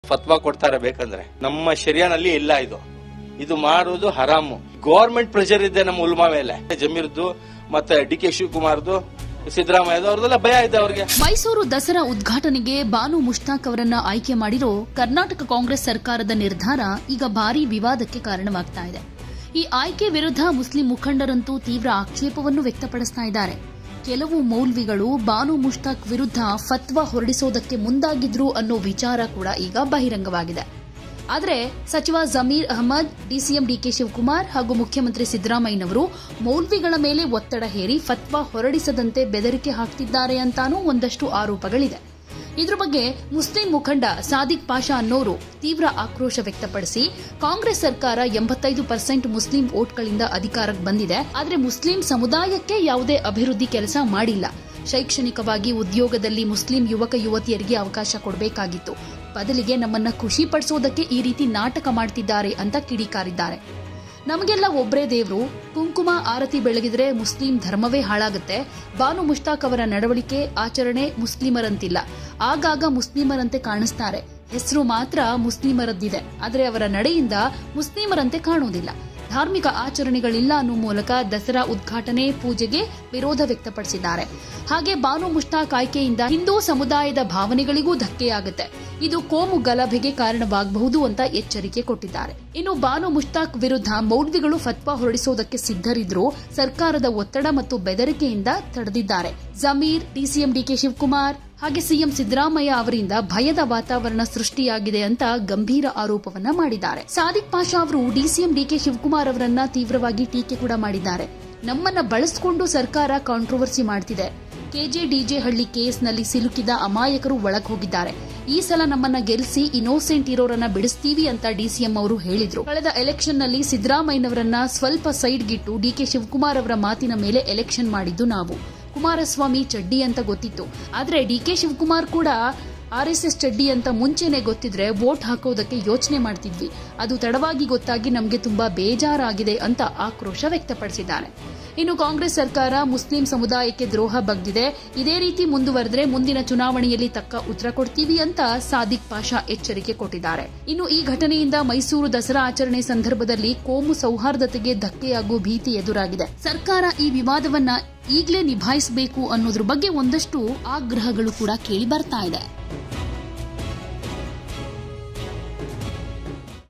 ಫತ್ವಾ ಕೊಡ್ತಾರೆ ಬೇಕಂದ್ರೆ. ನಮ್ಮ ಶರಿಯಾನಲ್ಲಿ ಇಲ್ಲ ಇದು ಮಾಡೋದು ಹರಾಮು. ಗವರ್ಮೆಂಟ್ ಪ್ರೆಷರ್ ಇದೆ ನಮ್ಮ ಉಲ್ಮಾ ಮೇಲೆ. ಜಮೀರ್ದು ಮತ್ತೆ DK ಶಿವಕುಮಾರ್ದು, ಸಿದ್ದರಾಮಯ್ಯ ಅವ್ರದೆಲ್ಲ ಭಯ ಇದೆ ಅವ್ರಿಗೆ. ಮೈಸೂರು ದಸರಾ ಉದ್ಘಾಟನೆಗೆ ಬಾನು ಮುಷ್ತಾಕ್ ಅವರನ್ನ ಆಯ್ಕೆ ಮಾಡಿರೋ ಕರ್ನಾಟಕ ಕಾಂಗ್ರೆಸ್ ಸರ್ಕಾರದ ನಿರ್ಧಾರ ಈಗ ಭಾರೀ ವಿವಾದಕ್ಕೆ ಕಾರಣವಾಗ್ತಾ ಇದೆ. ಈ ಆಯ್ಕೆ ವಿರುದ್ಧ ಮುಸ್ಲಿಂ ಮುಖಂಡರಂತೂ ತೀವ್ರ ಆಕ್ಷೇಪವನ್ನು ವ್ಯಕ್ತಪಡಿಸ್ತಾ ಇದ್ದಾರೆ. ಕೆಲವು ಮೌಲ್ವಿಗಳು ಬಾನು ಮುಷ್ತಾಕ್ ವಿರುದ್ಧ ಫತ್ವಾ ಹೊರಡಿಸೋದಕ್ಕೆ ಮುಂದಾಗಿದ್ರು ಅನ್ನೋ ವಿಚಾರ ಕೂಡ ಈಗ ಬಹಿರಂಗವಾಗಿದೆ. ಆದರೆ ಸಚಿವ ಜಮೀರ್ ಅಹಮದ್, ಡಿಸಿಎಂ DK ಶಿವಕುಮಾರ್ ಹಾಗೂ ಮುಖ್ಯಮಂತ್ರಿ ಸಿದ್ದರಾಮಯ್ಯನವರು ಮೌಲ್ವಿಗಳ ಮೇಲೆ ಒತ್ತಡ ಹೇರಿ ಫತ್ವಾ ಹೊರಡಿಸದಂತೆ ಬೆದರಿಕೆ ಹಾಕ್ತಿದ್ದಾರೆ ಅಂತಾನೂ ಒಂದಷ್ಟು ಆರೋಪಗಳಿದೆ. ಇದ್ರ ಬಗ್ಗೆ ಮುಸ್ಲಿಂ ಮುಖಂಡ ಸಾದಿಕ್ ಪಾಷಾ ಅನ್ನೋರು ತೀವ್ರ ಆಕ್ರೋಶ ವ್ಯಕ್ತಪಡಿಸಿ, ಕಾಂಗ್ರೆಸ್ ಸರ್ಕಾರ 85% ಮುಸ್ಲಿಂ ವೋಟ್ಗಳಿಂದ ಅಧಿಕಾರಕ್ಕೆ ಬಂದಿದೆ, ಆದರೆ ಮುಸ್ಲಿಂ ಸಮುದಾಯಕ್ಕೆ ಯಾವುದೇ ಅಭಿವೃದ್ಧಿ ಕೆಲಸ ಮಾಡಿಲ್ಲ. ಶೈಕ್ಷಣಿಕವಾಗಿ, ಉದ್ಯೋಗದಲ್ಲಿ ಮುಸ್ಲಿಂ ಯುವಕ ಯುವತಿಯರಿಗೆ ಅವಕಾಶ ಕೊಡಬೇಕಾಗಿತ್ತು. ಬದಲಿಗೆ ನಮ್ಮನ್ನ ಖುಷಿ ಪಡಿಸೋದಕ್ಕೆ ಈ ರೀತಿ ನಾಟಕ ಮಾಡ್ತಿದ್ದಾರೆ ಅಂತ ಕಿಡಿಕಾರಿದ್ದಾರೆ. ನಮಗೆಲ್ಲ ಒಬ್ಬರೇ ದೇವ್ರು, ಕುಂಕುಮ ಆರತಿ ಬೆಳಗಿದ್ರೆ ಮುಸ್ಲಿಂ ಧರ್ಮವೇ ಹಾಳಾಗುತ್ತೆ. ಬಾನು ಮುಷ್ತಾಕ್ ಅವರ ನಡವಳಿಕೆ, ಆಚರಣೆ ಮುಸ್ಲಿಮರಂತಿಲ್ಲ. ಆಗಾಗ ಮುಸ್ಲಿಮರಂತೆ ಕಾಣಿಸ್ತಾರೆ. ಹೆಸರು ಮಾತ್ರ ಮುಸ್ಲಿಮರದ್ದಿದೆ, ಆದರೆ ಅವರ ನಡೆಯಿಂದ ಮುಸ್ಲಿಮರಂತೆ ಕಾಣೋದಿಲ್ಲ. ಧಾರ್ಮಿಕ ಆಚರಣೆಗಳಿಲ್ಲ ಅನ್ನೋ ಮೂಲಕ ದಸರಾ ಉದ್ಘಾಟನೆ, ಪೂಜೆಗೆ ವಿರೋಧ ವ್ಯಕ್ತಪಡಿಸಿದ್ದಾರೆ. ಹಾಗೆ ಬಾನು ಮುಷ್ತಾಕ್ ಆಯ್ಕೆಯಿಂದ ಹಿಂದೂ ಸಮುದಾಯದ ಭಾವನೆಗಳಿಗೂ ಧಕ್ಕೆಯಾಗುತ್ತೆ. ಇದು ಕೋಮು ಗಲಭೆಗೆ ಕಾರಣವಾಗಬಹುದು ಅಂತ ಎಚ್ಚರಿಕೆ ಕೊಟ್ಟಿದ್ದಾರೆ. ಇನ್ನು ಬಾನು ಮುಷ್ತಾಕ್ ವಿರುದ್ಧ ಮೌಲ್ವಿಗಳು ಫತ್ವಾ ಹೊರಡಿಸೋದಕ್ಕೆ ಸಿದ್ಧರಿದ್ರೂ ಸರ್ಕಾರದ ಒತ್ತಡ ಮತ್ತು ಬೆದರಿಕೆಯಿಂದ ತಡೆದಿದ್ದಾರೆ. ಜಮೀರ್, ಡಿಸಿಎಂ DK ಶಿವಕುಮಾರ್ ಹಾಗೆ ಸಿಎಂ ಸಿದ್ದರಾಮಯ್ಯ ಅವರಿಂದ ಭಯದ ವಾತಾವರಣ ಸೃಷ್ಟಿಯಾಗಿದೆ ಅಂತ ಗಂಭೀರ ಆರೋಪವನ್ನ ಮಾಡಿದ್ದಾರೆ. ಸಾದಿಕ್ ಪಾಷಾ ಅವರು ಡಿಸಿಎಂ DK ಶಿವಕುಮಾರ್ ಅವರನ್ನ ತೀವ್ರವಾಗಿ ಟೀಕೆ ಕೂಡ ಮಾಡಿದ್ದಾರೆ. ನಮ್ಮನ್ನ ಬಳಸಿಕೊಂಡು ಸರ್ಕಾರ ಕಾಂಟ್ರವರ್ಸಿ ಮಾಡ್ತಿದೆ. KJDJ ಹಳ್ಳಿ ಕೇಸ್ನಲ್ಲಿ ಸಿಲುಕಿದ ಅಮಾಯಕರು ಒಳಗ್ ಹೋಗಿದ್ದಾರೆ. ಈ ಸಲ ನಮ್ಮನ್ನ ಗೆಲ್ಲಿಸಿ ಇನ್ನೋಸೆಂಟ್ ಇರೋರನ್ನ ಬಿಡಿಸ್ತೀವಿ ಅಂತ DCM ಅವರು ಹೇಳಿದ್ರು. ಕಳೆದ ಎಲೆಕ್ಷನ್ನಲ್ಲಿ ಸಿದ್ದರಾಮಯ್ಯನವರನ್ನ ಸ್ವಲ್ಪ ಸೈಡ್ಗಿಟ್ಟು DK ಶಿವಕುಮಾರ್ ಅವರ ಮಾತಿನ ಮೇಲೆ ಎಲೆಕ್ಷನ್ ಮಾಡಿದ್ದು ನಾವು. ಕುಮಾರಸ್ವಾಮಿ ಚಡ್ಡಿ ಅಂತ ಗೊತ್ತಿತ್ತು, ಆದ್ರೆ DK ಶಿವಕುಮಾರ್ ಕೂಡ RSS ಚಡ್ಡಿ ಅಂತ ಮುಂಚೆನೆ ಗೊತ್ತಿದ್ರೆ ವೋಟ್ ಹಾಕೋದಕ್ಕೆ ಯೋಚನೆ ಮಾಡ್ತಿದ್ವಿ. ಅದು ತಡವಾಗಿ ಗೊತ್ತಾಗಿ ನಮಗೆ ತುಂಬಾ ಬೇಜಾರಾಗಿದೆ ಅಂತ ಆಕ್ರೋಶ ವ್ಯಕ್ತಪಡಿಸಿದ್ದಾರೆ. ಇನ್ನು ಕಾಂಗ್ರೆಸ್ ಸರ್ಕಾರ ಮುಸ್ಲಿಂ ಸಮುದಾಯಕ್ಕೆ ದ್ರೋಹ ಬಗ್ದಿದೆ. ಇದೇ ರೀತಿ ಮುಂದುವರೆದ್ರೆ ಮುಂದಿನ ಚುನಾವಣೆಯಲ್ಲಿ ತಕ್ಕ ಉತ್ತರ ಕೊಡ್ತೀವಿ ಅಂತ ಸಾದಿಕ್ ಪಾಷಾ ಎಚ್ಚರಿಕೆ ಕೊಟ್ಟಿದ್ದಾರೆ. ಇನ್ನು ಈ ಘಟನೆಯಿಂದ ಮೈಸೂರು ದಸರಾ ಆಚರಣೆ ಸಂದರ್ಭದಲ್ಲಿ ಕೋಮು ಸೌಹಾರ್ದತೆಗೆ ಧಕ್ಕೆಯಾಗುವ ಭೀತಿ ಎದುರಾಗಿದೆ. ಸರ್ಕಾರ ಈ ವಿವಾದವನ್ನ ಈಗಲೇ ನಿಭಾಯಿಸಬೇಕು ಅನ್ನೋದ್ರ ಬಗ್ಗೆ ಒಂದಷ್ಟು ಆಗ್ರಹಗಳು ಕೂಡ ಕೇಳಿ ಬರ್ತಾ ಇದೆ.